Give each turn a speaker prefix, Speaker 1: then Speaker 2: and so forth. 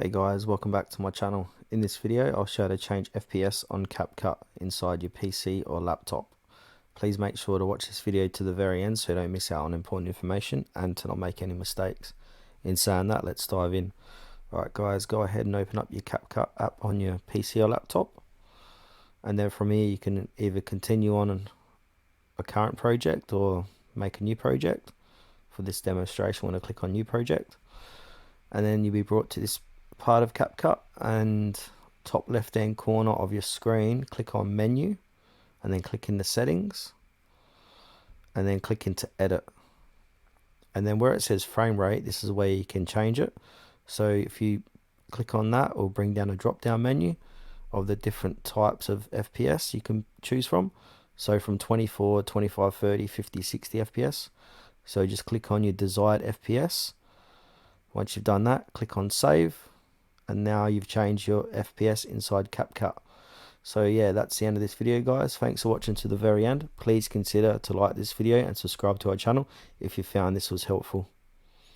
Speaker 1: Hey guys, welcome back to my channel. In this video I'll show you how to change FPS on CapCut inside your PC or laptop. Please make sure to watch this video to the very end so you don't miss out on important information and to not make any mistakes. In saying that, let's dive in. Alright guys, go ahead and open up your CapCut app on your PC or laptop, and then from here you can either continue on a current project or make a new project. For this demonstration, I'm going to click on new project, and then you'll be brought to this part of CapCut, and top left hand corner of your screen, click on menu and then click into settings and then click into edit, and then where it says frame rate, this is where you can change it. So if you click on that, it will bring down a drop down menu of the different types of FPS you can choose from. So from 24, 25, 30, 50, 60 FPS. So just click on your desired FPS. Once you've done that, click on save, and now you've changed your FPS inside CapCut. So yeah, that's the end of this video guys. Thanks for watching to the very end. Please consider to like this video and subscribe to our channel if you found this was helpful.